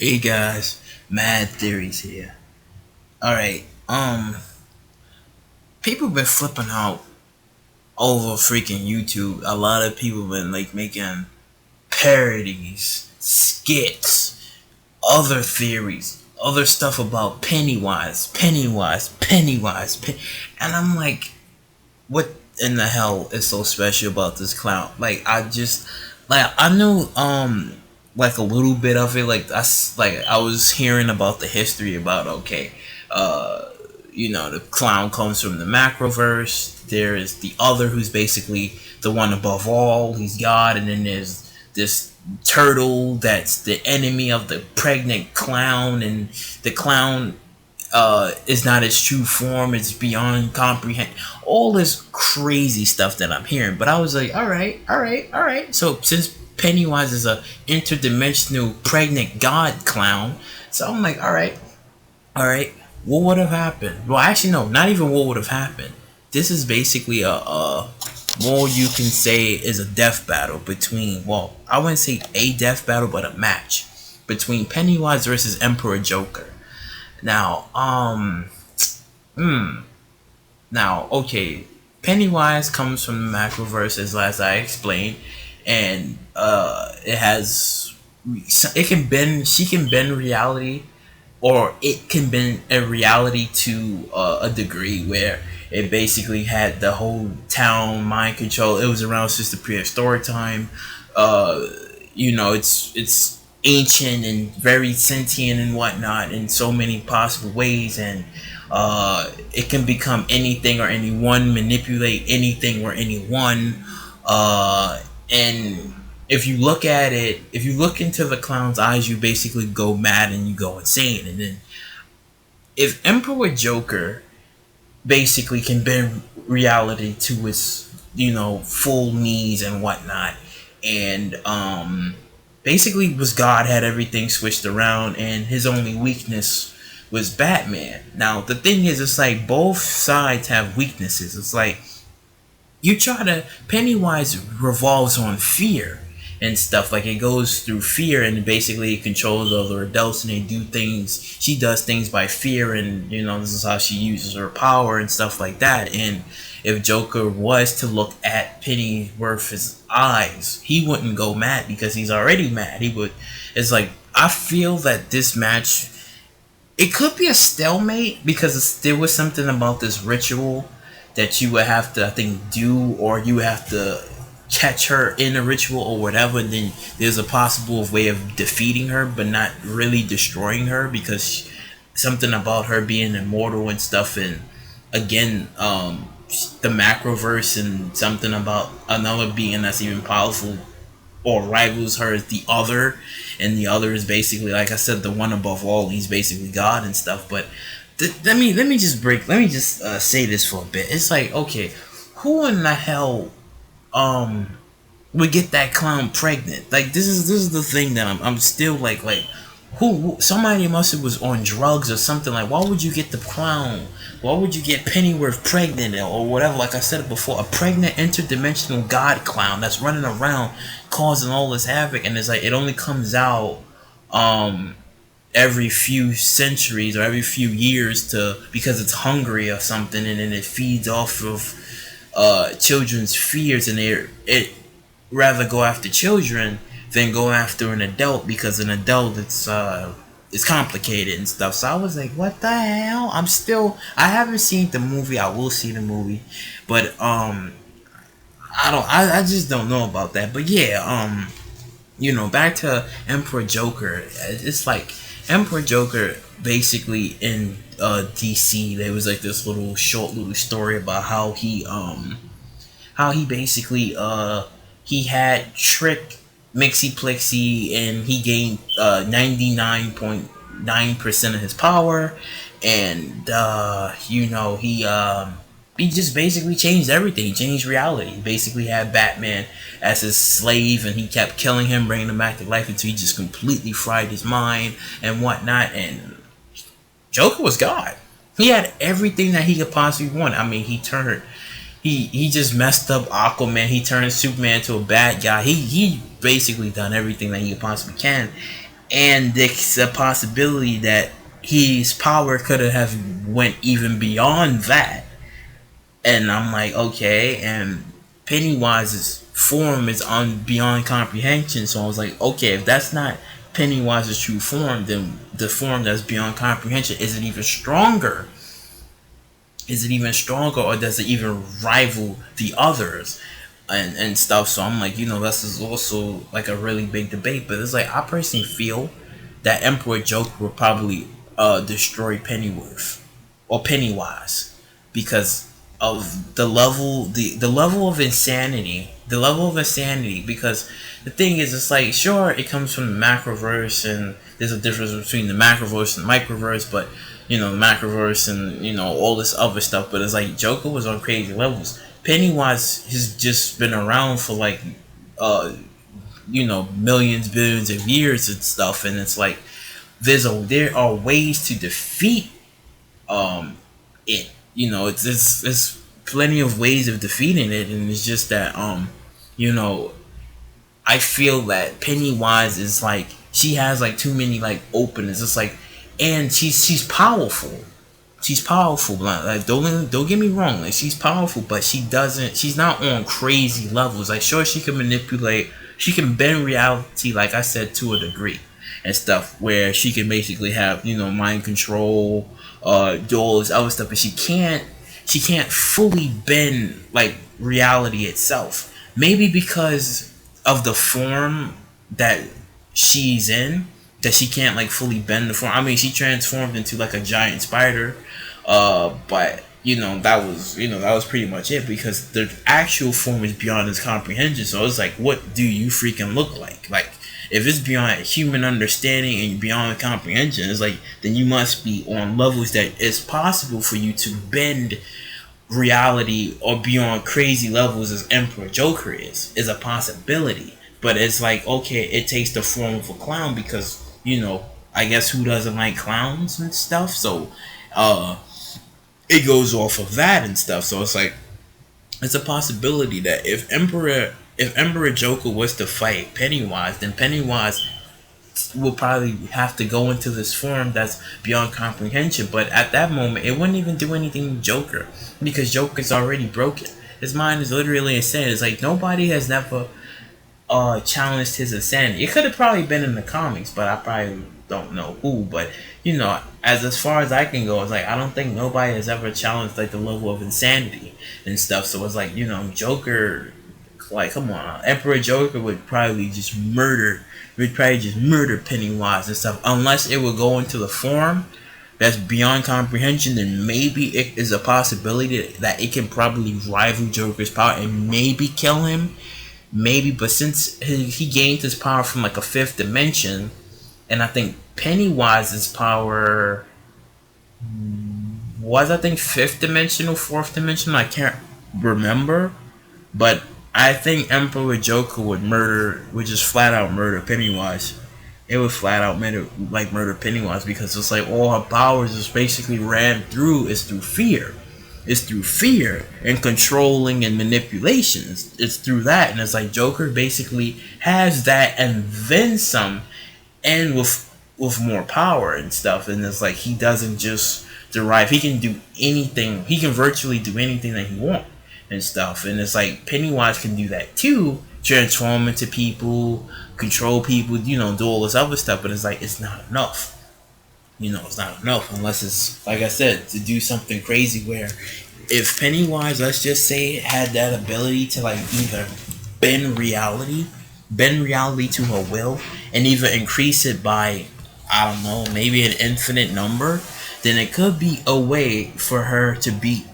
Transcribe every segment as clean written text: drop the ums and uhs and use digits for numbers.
Hey guys, Mad Theories here. Alright, people been flipping out over freaking YouTube. A lot of people been like making parodies, skits, other theories, other stuff about and I'm like, what in the hell is so special about this clown? I knew like a little bit of it. I was hearing about the history about uh the clown comes from the macroverse. There is the other who's basically the one above all. He's God, and then there's this turtle that's the enemy of the pregnant clown, and the clown is not its true form. It's beyond comprehend. All this crazy stuff that I'm hearing. But I was like, all right. So since Pennywise is a interdimensional pregnant god clown, so I'm like, all right. What would have happened? Well, actually, no, not even what would have happened. This is basically a more you can say is a death battle between. Well, I wouldn't say a death battle, but a match between Pennywise versus Emperor Joker. Now, okay. Pennywise comes from the macroverse, as I explained, and it can bend. She can bend reality, or it can bend a reality to a degree where it basically had the whole town mind control. It was around since the prehistoric time. Uh, it's ancient and very sentient and whatnot in so many possible ways, and it can become anything or anyone, manipulate anything or anyone, and if you look at it, if you look into the clown's eyes, you basically go mad and you go insane. And then if Emperor Joker basically can bend reality to its full needs and whatnot, and basically was God, had everything switched around, and his only weakness was Batman. Now the thing is, it's like both sides have weaknesses. It's like you try to Pennywise revolves on fear and stuff. Like, it goes through fear, and basically it controls other adults, and they do things. She does things by fear, and this is how she uses her power and stuff like that. And if Joker was to look at Pennyworth's eyes, he wouldn't go mad because he's already mad. He would. It's like, I feel that this match, it could be a stalemate because there was something about this ritual that you would have to, I think, do, or you have to catch her in a ritual or whatever. And then there's a possible way of defeating her, but not really destroying her, because something about her being immortal and stuff, and again, the macroverse, and something about another being that's even powerful or rivals her is the other, and the other is basically, like I said, the one above all. He's basically God and stuff. But let me just say this for a bit. It's like, okay, who in the hell would get that clown pregnant? Like, this is the thing that I'm still like who somebody must have was on drugs or something. Like, why would you get the clown? Why would you get Pennyworth pregnant or whatever? Like I said before, a pregnant interdimensional god clown that's running around causing all this havoc, and it's like it only comes out every few centuries or every few years, to because it's hungry or something, and then it feeds off of children's fears, and it rather go after children than go after an adult, because an adult, it's complicated and stuff. So I was like, what the hell? I haven't seen the movie. I will see the movie, but I just don't know about that. But yeah, back to Emperor Joker. It's like Emperor Joker basically in DC. There was like this little story about how he basically he had tricked Mixie Plixie, and he gained 99.9% of his power, and he just basically changed everything. He changed reality. He basically had Batman as his slave, and he kept killing him, bringing him back to life until he just completely fried his mind and whatnot. And Joker was God. He had everything that he could possibly want. I mean, he just messed up Aquaman. He turned Superman to a bad guy. He basically done everything that he possibly can. and there's a possibility that his power could have went even beyond that. And I'm like, okay, and Pennywise's form is on beyond comprehension. So I was like, okay, if that's not Pennywise's true form, then the form that's beyond comprehension is it even stronger? Is it even stronger, or does it even rival the others and stuff? So I'm like, this is also like a really big debate. But it's like I personally feel that Emperor Joker will probably destroy Pennywise because of the level of insanity, because the thing is, it's like, sure, it comes from the macroverse, and there's a difference between the macroverse and the microverse, but the macroverse and all this other stuff. But it's like Joker was on crazy levels. Pennywise has just been around for like millions, billions of years and stuff, and it's like there are ways to defeat it. It's plenty of ways of defeating it, and it's just that I feel that Pennywise is like, she has like too many like openings. It's like, and she's powerful. She's powerful. Like don't get me wrong. Like, she's powerful, but she's not on crazy levels. Like, sure, she can manipulate. She can bend reality, like I said, to a degree and stuff, where she can basically have mind control, do all this other stuff, but she can't fully bend like reality itself. Maybe because of the form that she's in, that she can't like fully bend the form. I mean, she transformed into like a giant spider, but that was pretty much it, because the actual form is beyond his comprehension. So it's like, what do you freaking look like? Like, if it's beyond human understanding and beyond comprehension, it's like, then you must be on levels that it's possible for you to bend reality, or beyond crazy levels as Emperor Joker is a possibility. But it's like, okay, it takes the form of a clown, because I guess who doesn't like clowns and stuff? So it goes off of that and stuff. So it's like, it's a possibility that if Emperor Joker was to fight Pennywise, then Pennywise will probably have to go into this form that's beyond comprehension. But at that moment, it wouldn't even do anything to Joker, because Joker's already broken. His mind is literally insane. It's like, nobody has never challenged his insanity. It could have probably been in the comics, but I probably don't know who. But as far as I can go, it's like, I don't think nobody has ever challenged like the level of insanity and stuff. So it's like, Joker, like, come on, Emperor Joker would probably just murder Pennywise and stuff, unless it would go into the form that's beyond comprehension. Then maybe it is a possibility that it can probably rival Joker's power and maybe kill him. Maybe, but since he gained his power from like a fifth dimension, and I think Pennywise's power was, I think, fifth dimensional, fourth dimensional, I can't remember, but I think Emperor Joker would just flat out murder Pennywise. It would flat out murder Pennywise, because it's like all her powers is basically through fear. It's through fear and controlling and manipulation. It's through that, and it's like Joker basically has that and then some, and with more power and stuff. And it's like, he doesn't just derive. He can do anything. He can virtually do anything that he wants and stuff. And it's like Pennywise can do that too, transform into people, control people, do all this other stuff. But it's like, it's not enough. It's not enough unless it's, like I said, to do something crazy, where if Pennywise, let's just say, had that ability to like either bend reality to her will, and either increase it by, I don't know, maybe an infinite number, then it could be a way for her to beat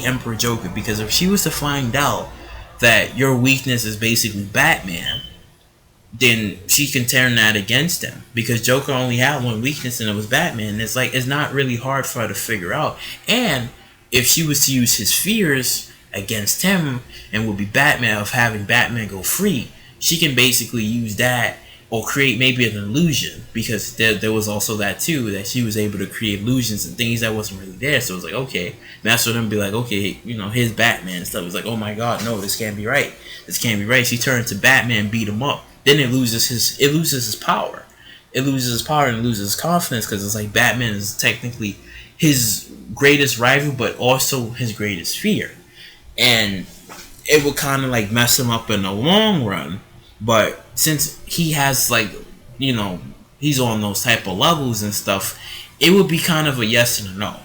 Emperor Joker. Because if she was to find out that your weakness is basically Batman, then she can turn that against him, because Joker only had one weakness, and it was Batman. It's like, it's not really hard for her to figure out. And if she was to use his fears against him, and would be Batman, of having Batman go free, she can basically use that, or create maybe an illusion, because there was also that too, that she was able to create illusions and things that wasn't really there. So it's like, okay, and that's for them to be like, okay, here's Batman and stuff. It's like, oh my god, no, this can't be right. She turned to Batman, beat him up. then it loses his power. It loses his power and loses his confidence, because it's like Batman is technically his greatest rival, but also his greatest fear, and it would kind of like mess him up in the long run. But since he has like, he's on those type of levels and stuff, it would be kind of a yes and a no.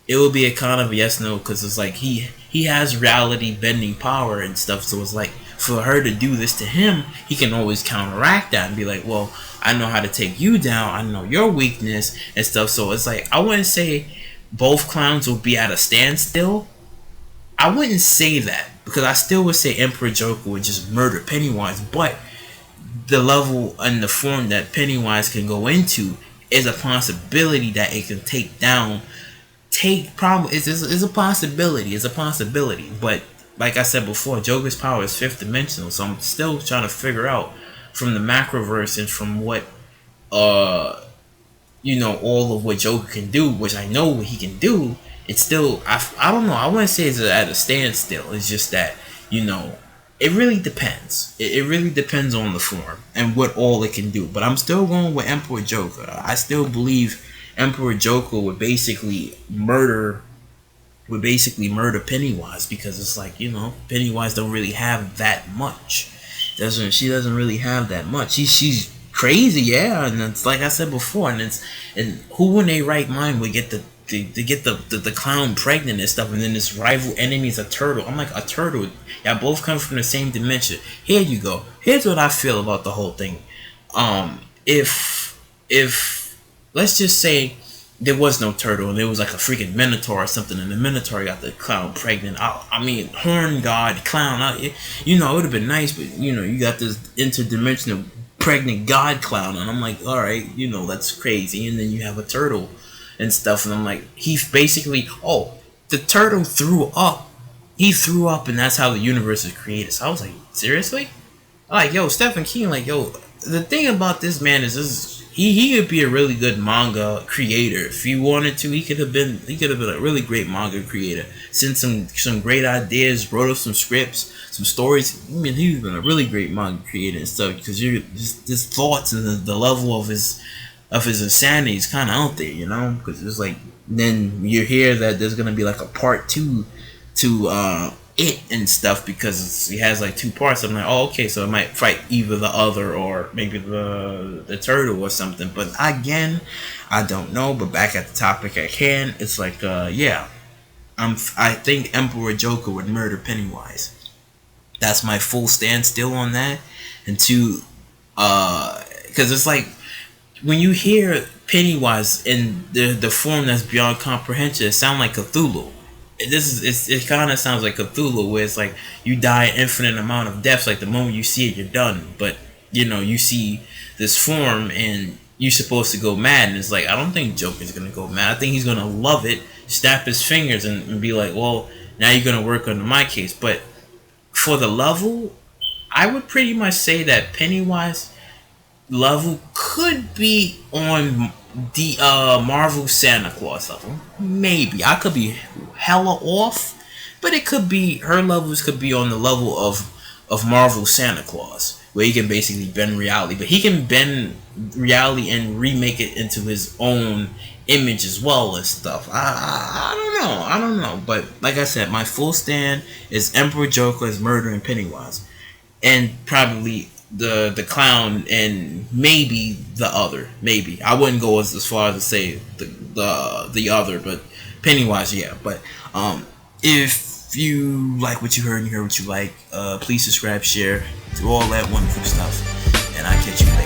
It would be a kind of a yes no, because it's like he has reality bending power and stuff. So it's like, for her to do this to him, he can always counteract that and be like, well, I know how to take you down. I know your weakness and stuff. So it's like, I wouldn't say both clowns will be at a standstill. I wouldn't say that, because I still would say Emperor Joker would just murder Pennywise. But the level and the form that Pennywise can go into is a possibility that it can take down. It's a possibility. It's a possibility. But like I said before, Joker's power is fifth dimensional, so I'm still trying to figure out from the macroverse and from what all of what Joker can do, which I know what he can do. It's still, I don't know, I wouldn't say it's at a standstill. It's just that, it really depends. It really depends on the form and what all it can do. But I'm still going with Emperor Joker. I still believe Emperor Joker would basically murder Pennywise, because it's like, Pennywise don't really have that much. She doesn't really have that much. She's crazy, yeah, and it's like I said before, and who in their right mind would get the clown pregnant and stuff, and then this rival enemy is a turtle. I'm like, a turtle? Y'all both come from the same dimension. Here you go. Here's what I feel about the whole thing. If let's just say there was no turtle and there was like a freaking minotaur or something, and the minotaur got the clown pregnant. I mean, horn god clown. It would have been nice, but you got this interdimensional pregnant god clown, and I'm like, all right, that's crazy. And then you have a turtle and stuff, and I'm like, he basically, the turtle threw up. He threw up, and that's how the universe is created. So I was like, seriously? Like, yo, Stephen King, like, yo, the thing about this man is this. He could be a really good manga creator if he wanted to. He could have been a really great manga creator. Sent some great ideas, wrote up some scripts, some stories. I mean, he's been a really great manga creator and stuff, because you're just thoughts and the level of his insanity is kind of out there, because it's like, then you hear that there's gonna be like a part 2 to it and stuff, because he has like 2 parts. I'm like, okay, so it might fight either the other or maybe the turtle or something. But again, I don't know. But back at the topic at hand, it's like, I think Emperor Joker would murder Pennywise. That's my full standstill on that. And because it's like, when you hear Pennywise in the form that's beyond comprehension, it sounds like Cthulhu. It kind of sounds like Cthulhu, where it's like you die an infinite amount of deaths. Like the moment you see it, you're done. But you see this form and you're supposed to go mad, and it's like, I don't think Joker's gonna go mad. I think he's gonna love it, snap his fingers, and be like, well, now you're gonna work under my case. But for the level, I would pretty much say that Pennywise level could be on the Marvel Santa Claus level. Maybe I could be hella off, but it could be, her levels could be on the level of Marvel Santa Claus, where he can basically bend reality, but he can bend reality and remake it into his own image as well as stuff. I don't know, but like I said, my full stand is Emperor Joker is murdering Pennywise, and probably the clown, and maybe the other. Maybe I wouldn't go as far as to say the other, but Pennywise, yeah. But if you like what you heard and you heard what you like, please subscribe, share, do all that wonderful stuff, and I'll catch you later.